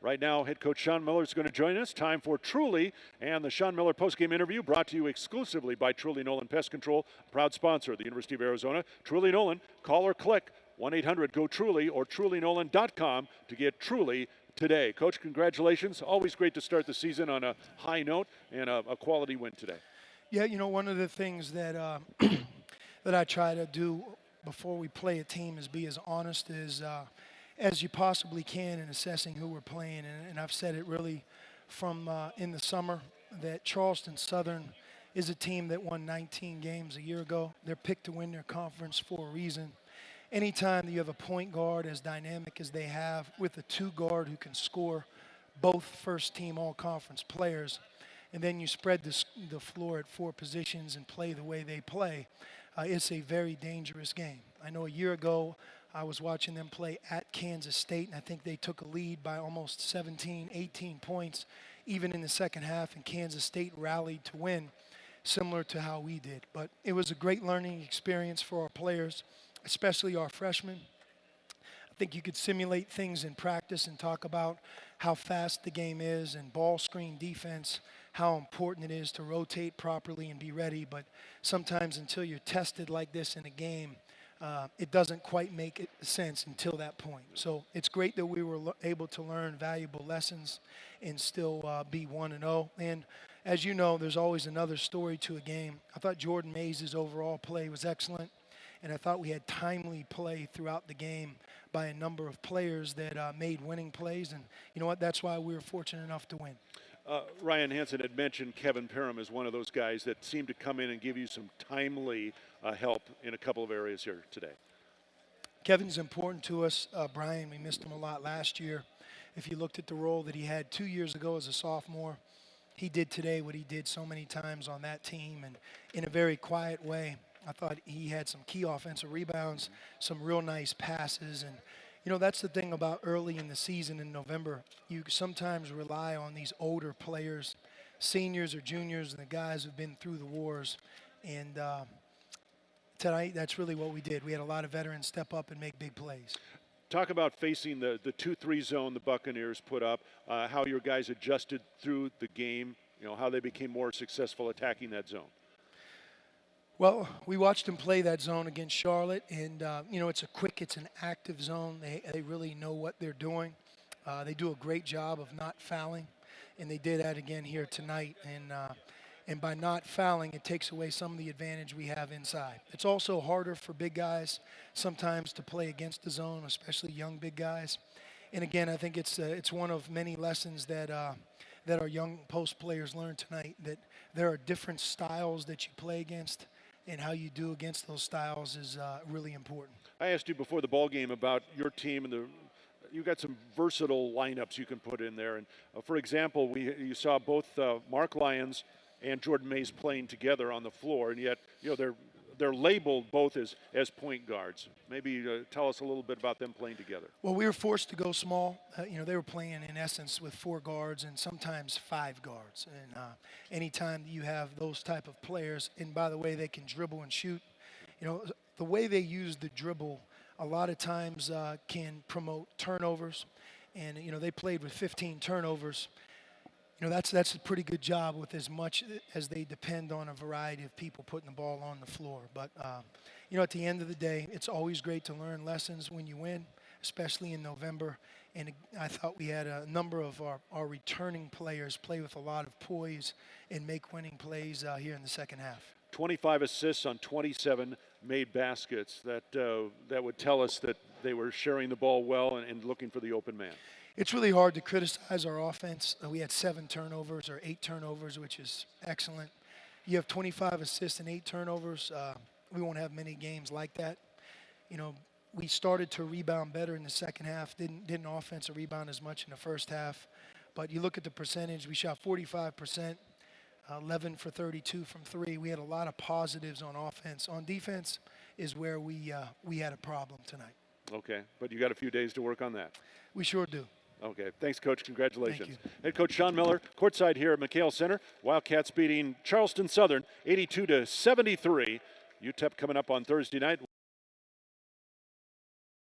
Right now, head coach Sean Miller is going to join us. Time for Truly and the Sean Miller postgame interview, brought to you exclusively by Truly Nolan Pest Control, proud sponsor of the University of Arizona. Truly Nolan, call or click 1-800-GO-TRULY or trulynolan.com to get Truly today. Coach, congratulations. Always great to start the season on a high note and a quality win today. Yeah, you know, one of the things that that I try to do before we play a team is be as honest as you possibly can in assessing who we're playing. And I've said it really from in the summer that Charleston Southern is a team that won 19 games a year ago. They're picked to win their conference for a reason. Anytime you have a point guard as dynamic as they have with a two guard who can score, both first-team all-conference players, and then you spread the floor at four positions and play the way they play, it's a very dangerous game. I know a year ago I was watching them play at Kansas State, and I think they took a lead by almost 17, 18 points, even in the second half, and Kansas State rallied to win, similar to how we did. But it was a great learning experience for our players, especially our freshmen. I think you could simulate things in practice and talk about how fast the game is and ball screen defense, how important it is to rotate properly and be ready. But sometimes until you're tested like this in a game, it doesn't quite make sense until that point. So it's great that we were able to learn valuable lessons and still be 1-0. And as you know, there's always another story to a game. I thought Jordan Mays' overall play was excellent. And I thought we had timely play throughout the game by a number of players that made winning plays. And you know what? That's why we were fortunate enough to win. Ryan Hansen had mentioned Kevin Parham as one of those guys that seemed to come in and give you some timely help in a couple of areas here today. Kevin's important to us. Brian, we missed him a lot last year. If you looked at the role that he had 2 years ago as a sophomore, he did today what he did so many times on that team, and in a very quiet way. I thought he had some key offensive rebounds, some real nice passes. And, you know, that's the thing about early in the season in November. You sometimes rely on these older players, seniors or juniors, and the guys who've been through the wars. And tonight, that's really what we did. We had a lot of veterans step up and make big plays. Talk about facing the 2-3 zone the Buccaneers put up, how your guys adjusted through the game, you know, how they became more successful attacking that zone. Well, we watched them play that zone against Charlotte, and, you know, it's an active zone. They really know what they're doing. They do a great job of not fouling, and they did that again here tonight. And by not fouling, it takes away some of the advantage we have inside. It's also harder for big guys sometimes to play against the zone, especially young big guys. And, again, I think it's one of many lessons that our young post players learned tonight, that there are different styles that you play against, and how you do against those styles is really important. I asked you before the ball game about your team, and you got some versatile lineups you can put in there. And for example, you saw both Mark Lyons and Jordan Mays playing together on the floor, and yet, you know, they're labeled both as point guards. Maybe tell us a little bit about them playing together. Well, we were forced to go small. You know, they were playing in essence with 4 guards and sometimes 5 guards. And anytime you have those type of players, and by the way, they can dribble and shoot. You know, the way they use the dribble a lot of times can promote turnovers. And, you know, they played with 15 turnovers. You know, that's a pretty good job with as much as they depend on a variety of people putting the ball on the floor. But, you know, at the end of the day, it's always great to learn lessons when you win, especially in November. And I thought we had a number of our returning players play with a lot of poise and make winning plays here in the second half. 25 assists on 27 made baskets. That would tell us that they were sharing the ball well and looking for the open man. It's really hard to criticize our offense. We had 7 turnovers or 8 turnovers, which is excellent. You have 25 assists and 8 turnovers. We won't have many games like that. You know, we started to rebound better in the second half. Didn't offensive rebound as much in the first half. But you look at the percentage, we shot 45%, 11 for 32 from 3. We had a lot of positives on offense. On defense is where we had a problem tonight. Okay, but you got a few days to work on that. We sure do. Okay, thanks, Coach. Congratulations. Thank you. Head coach Sean Miller, courtside here at McHale Center. Wildcats beating Charleston Southern 82-73. UTEP coming up on Thursday night.